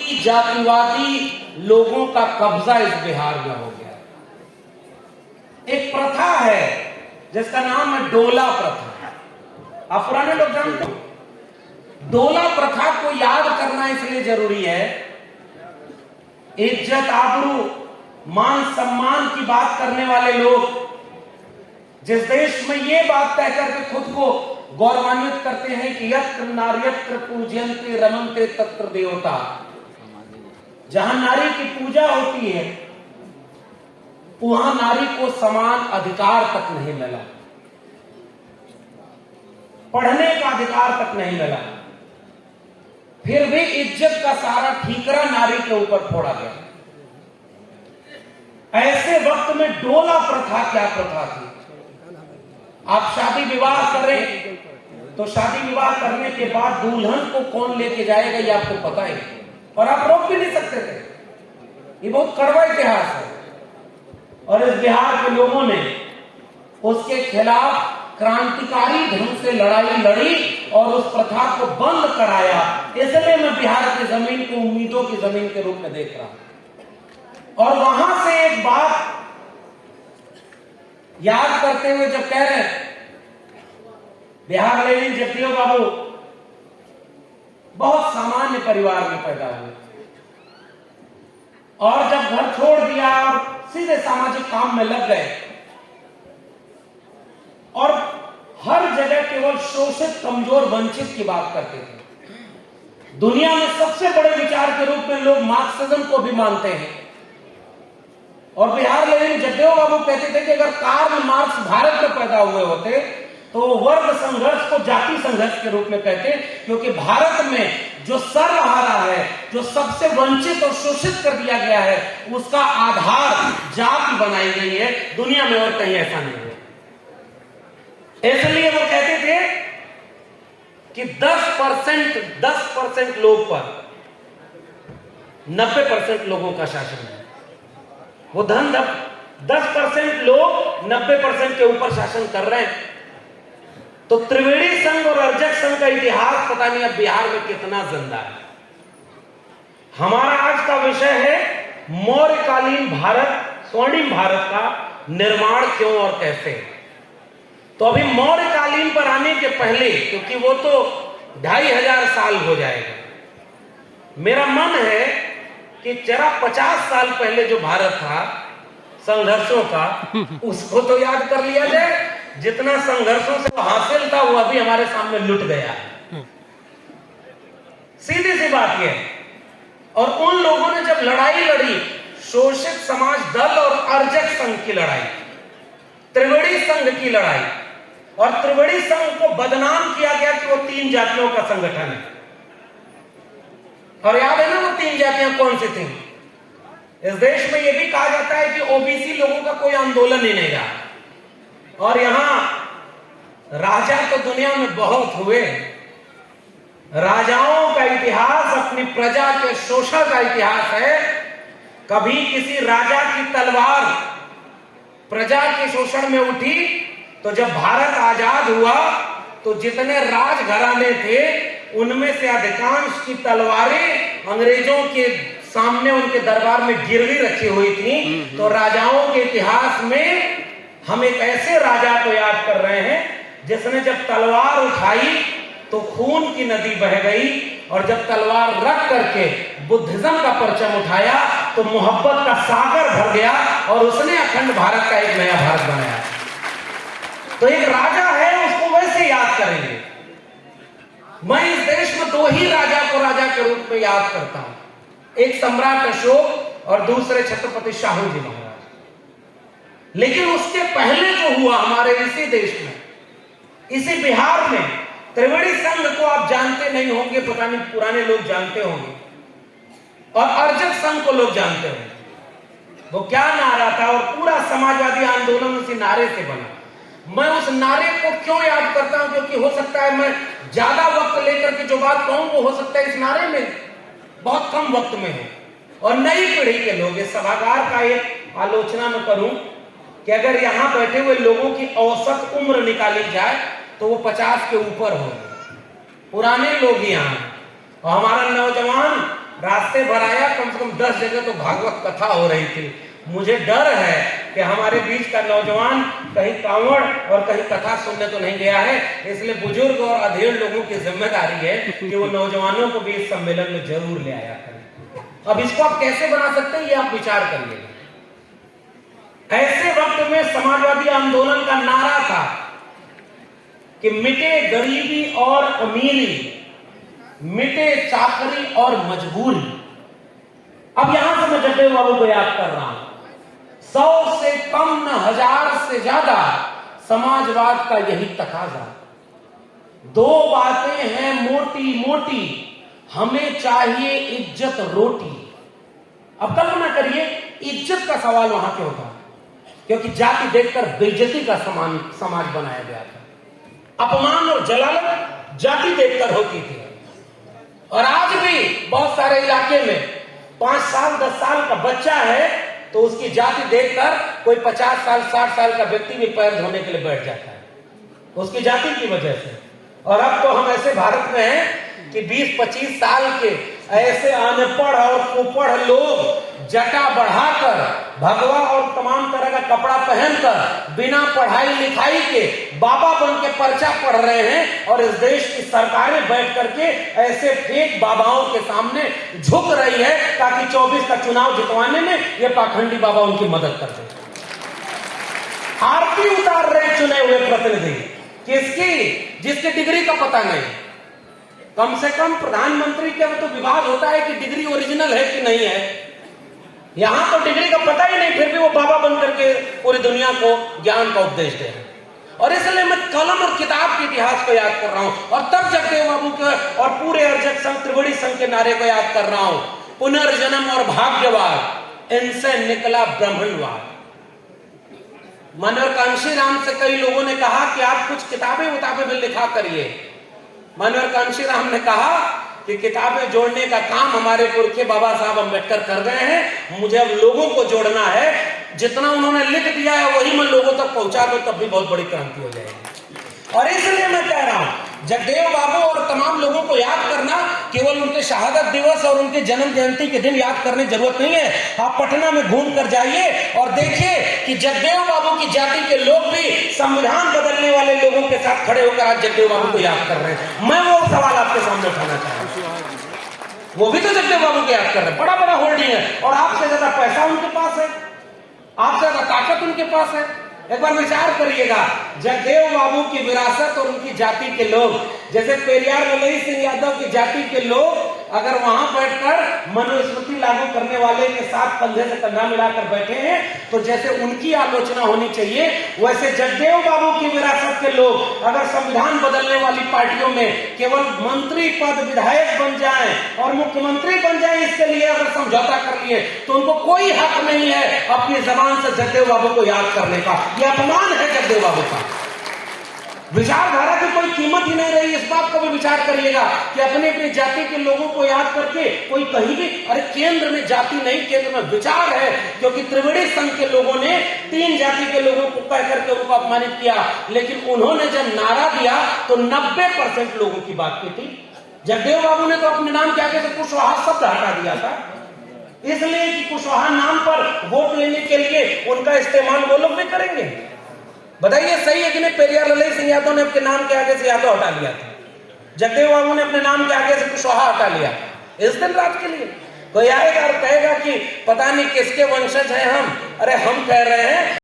अति जातिवादी लोगों का कब्जा इस बिहार में हो गया। एक प्रथा है जिसका नाम है डोला प्रथा। आप पुराने लोग जानते हो, डोला प्रथा को याद करना इसलिए जरूरी है। इज्जत आबरू मान सम्मान की बात करने वाले लोग जिस देश में ये बात तय करके खुद को गौरवान्वित करते हैं कि यत्र नार्यत्र पूज्यन्ते रमन्ते तत्र देवता, जहां नारी की पूजा होती है वहां नारी को समान अधिकार तक नहीं मिला, पढ़ने का अधिकार तक नहीं मिला, फिर भी इज्जत का सारा ठीकरा नारी के ऊपर फोड़ा गया। ऐसे वक्त में डोला प्रथा क्या प्रथा थी? आप शादी विवाह करें तो शादी विवाह करने के बाद दुल्हन को कौन लेके जाएगा ये आपको पता है, और आप रोक भी नहीं सकते थे। ये बहुत कड़वा इतिहास है, और इस बिहार के लोगों ने उसके खिलाफ क्रांतिकारी ढंग से लड़ाई लड़ी और उस प्रथा को बंद कराया। इसलिए मैं बिहार की जमीन को उम्मीदों की जमीन के रूप में देख रहा हूं। और वहां से एक बात याद करते हुए जब कह रहे हैं बिहार लेनिन जगदेव बाबू बहुत सामान्य परिवार में पैदा हुए, और जब घर छोड़ दिया और सीधे सामाजिक काम में लग गए, और हर जगह केवल शोषित कमजोर वंचित की बात करते थे। दुनिया में सबसे बड़े विचार के रूप में लोग मार्क्सिज्म को भी मानते हैं, और बिहार लेनिन जगदेव बाबू कहते थे कि अगर कार्ल मार्क्स भारत में पैदा हुए होते तो वर्ग संघर्ष को जाति संघर्ष के रूप में कहते, क्योंकि भारत में जो सर्वहारा है, जो सबसे वंचित और शोषित कर दिया गया है, उसका आधार जाति बनाई गई है। दुनिया में और कहीं ऐसा नहीं है। इसलिए वो कहते थे कि 10% लोग पर 90% लोगों का शासन है। वो 10% लोग 90% के ऊपर शासन कर रहे हैं। तो त्रिवेणी संघ और अर्जक संघ का इतिहास पता नहीं अब बिहार में कितना जिंदा है। हमारा आज का विषय है मौर्यकालीन भारत, स्वर्णिम भारत का निर्माण क्यों और कैसे। तो अभी मौर्यकालीन पर आने के पहले, क्योंकि वो तो 2500 साल हो जाएगा, मेरा मन है कि जरा 50 साल पहले जो भारत था संघर्षों का, उसको तो याद कर लिया जाए। जितना संघर्षों से वो हासिल था वो अभी हमारे सामने लुट गया है। सीधी सी बात यह है। और उन लोगों ने जब लड़ाई लड़ी, शोषित समाज दल और अर्जक संघ की लड़ाई, त्रिवेणी संघ की लड़ाई, और त्रिवेणी संघ को बदनाम किया गया कि वो 3 जातियों का संगठन है। और याद है ना वो 3 जातियां कौन सी थी? इस देश में यह भी कहा जाता है कि ओबीसी लोगों का कोई आंदोलन ही नहीं रहा, और यहां राजा तो दुनिया में बहुत हुए। राजाओं का इतिहास अपनी प्रजा के शोषण का इतिहास है। कभी किसी राजा की तलवार प्रजा के शोषण में उठी तो जब भारत आजाद हुआ तो जितने राजघराने थे उनमें से अधिकांश की तलवारें अंग्रेजों के सामने उनके दरबार में गिरवी रखी हुई थी। तो राजाओं के इतिहास में हम एक ऐसे राजा को याद कर रहे हैं जिसने जब तलवार उठाई तो खून की नदी बह गई, और जब तलवार रख करके बुद्धिज्म का परचम उठाया तो मोहब्बत का सागर भर गया, और उसने अखंड भारत का एक नया भारत बनाया। तो एक राजा है, उसको वैसे याद करेंगे। मैं इस देश में 2 ही राजा को राजा के रूप में याद करता हूं, एक सम्राट अशोक और दूसरे छत्रपति शाहू जी महाराज। लेकिन उसके पहले जो हुआ हमारे इसी देश में, इसी बिहार में, त्रिवेणी संघ को आप जानते नहीं होंगे, पता नहीं पुराने लोग जानते होंगे, और अर्जक संघ को लोग जानते होंगे। वो क्या नारा था, और पूरा समाजवादी आंदोलन उसी नारे से बना। मैं उस नारे को क्यों याद करता हूं? क्योंकि हो सकता है मैं ज्यादा वक्त लेकर के जो बात कहूं वो हो सकता है इस नारे में बहुत कम वक्त में हो, और नई पीढ़ी के लोग। इस सभागार का एक आलोचना में करूं कि अगर यहां बैठे हुए लोगों की औसत उम्र निकाली जाए तो वो 50 के ऊपर हो। पुराने लोग यहाँ, और हमारा नौजवान रास्ते भर आया, कम से कम 10 जगह तो भागवत कथा हो रही थी। मुझे डर है कि हमारे बीच का नौजवान कहीं कांवड़ और कहीं कथा सुनने तो नहीं गया है, इसलिए बुजुर्ग और अधेड़ लोगों की जिम्मेदारी है कि वो नौजवानों को भी इस सम्मेलन में जरूर ले आया करें। अब इसको आप कैसे बना सकते हैं, ये आप विचार करिए। ऐसे वक्त में समाजवादी आंदोलन का नारा था कि मिटे गरीबी और अमीरी, मिटे चाकरी और मजबूरी। अब यहां से मैं जगदेव बाबू को याद कर रहा हूं। 100 से कम न 1000 से ज्यादा समाजवाद का यही तकाजा। 2 बातें हैं मोटी मोटी, हमें चाहिए इज्जत रोटी। अब कल्पना करिए, इज्जत का सवाल वहां क्यों था? क्योंकि जाति देखकर बेइज्जती का समाज बनाया गया था। अपमान और जलालत जाति देखकर होती थी। और आज भी बहुत सारे इलाके में 5 साल 10 साल का बच्चा है तो उसकी जाति देखकर कोई 50 साल 60 साल का व्यक्ति भी पैर धोने के लिए बैठ जाता है, उसकी जाति की वजह से। और अब तो हम ऐसे भारत में हैं कि 20-25 साल के ऐसे अनपढ़ और कुपढ़ लोग जटा बढ़ाकर, भगवा और तमाम तरह का कपड़ा पहनकर, बिना पढ़ाई लिखाई के बाबा बन के पर्चा पढ़ रहे हैं। और इस देश की सरकारें बैठ करके ऐसे फेक बाबाओं के सामने झुक रही है ताकि 24 का चुनाव जितवाने में ये पाखंडी बाबा उनकी मदद कर दे। आरती उतार रहे चुने हुए प्रतिनिधि किसकी? जिसकी डिग्री का पता नहीं। कम से कम प्रधानमंत्री के तो विवाद होता है कि डिग्री ओरिजिनल है कि नहीं है। यहां तो डिग्री का पता ही नहीं, फिर भी वो बाबा बन करके पूरी दुनिया को ज्ञान का उपदेश दे रहे हैं। और इसलिए मैं कलम और किताब के इतिहास को याद कर रहा हूं, और तब जगदेव बाबू के और पूरे अर्जक संघ, त्रिवेणी संघ के नारे को याद कर रहा हूं। पुनर्जन्म और भाग्यवाद, इनसे निकला ब्राह्मणवाद। मानव कांशी राम से कई लोगों ने कहा कि आप कुछ किताबें में लिखा करिए। मानव कांशी राम ने कहा कि किताबें जोड़ने का काम हमारे पुरखे बाबा साहब अम्बेडकर कर रहे हैं, मुझे अब लोगों को जोड़ना है। जितना उन्होंने लिख दिया है वही मैं लोगों तक पहुंचा दूं, तब भी बहुत बड़ी क्रांति हो जाएगी। और इसलिए मैं कह रहा हूं, जगदेव बाबू और तमाम लोगों को याद करना केवल उनके शहादत दिवस और उनके जन्म जयंती के दिन याद करने की जरूरत नहीं है। आप पटना में घूम कर जाइए और देखिए कि जगदेव बाबू की जाति के लोग भी संविधान बदलने वाले लोगों के साथ खड़े होकर आज जगदेव बाबू को याद कर रहे हैं। मैं वो सवाल आपके सामने उठाना चाहता हूं। वो भी तो जगदेव बाबू को याद कर रहे हैं। बड़ा बड़ा होल्डिंग है और आपसे ज्यादा पैसा उनके पास है, आपसे ज्यादा ताकत उनके पास है। एक बार विचार करिएगा, जगदेव बाबू की विरासत और उनकी जाति के लोग, जैसे पेरियार ललई सिंह यादव की जाति के लोग अगर वहां बैठकर मनुस्मृति लागू करने वाले के साथ कंधे से कंधा मिलाकर बैठे हैं तो जैसे उनकी आलोचना होनी चाहिए, वैसे जगदेव बाबू की विरासत के लोग अगर संविधान बदलने वाली पार्टियों में केवल मंत्री पद, विधायक बन जाएं और मुख्यमंत्री बन जाएं, इसके लिए अगर समझौता कर लिए तो उनको कोई हक नहीं है अपनी जबान से जगदेव बाबू को याद करने का। यह अपमान है जगदेव बाबू का। विचारधारा की कोई कीमत ही नहीं रही। इस बात का भी विचार करिएगा कि अपनी अपनी जाति के लोगों को याद करके कोई कहीं भी, अरे केंद्र में जाति नहीं, केंद्र में विचार है। क्योंकि त्रिवेणी संघ के लोगों ने 3 जाति के लोगों को कह करके उनको अपमानित किया, लेकिन उन्होंने जब नारा दिया तो 90% लोगों की बात की थी। जगदेव बाबू ने तो अपने नाम के आगे से कुशवाहा शब्द हटा दिया था, इसलिए कि कुशवाहा नाम पर वोट लेने के लिए उनका इस्तेमाल वो लोग भी करेंगे। बताइए सही है कि नहीं? पेरियार ललई सिंह यादव ने अपने नाम के आगे से यादव हटा लिया था, जगदेव बाबू ने अपने नाम के आगे से कुशवाहा हटा लिया। इस दिन रात के लिए कोई आएगा और कहेगा कि पता नहीं किसके वंशज हैं हम। अरे हम कह रहे हैं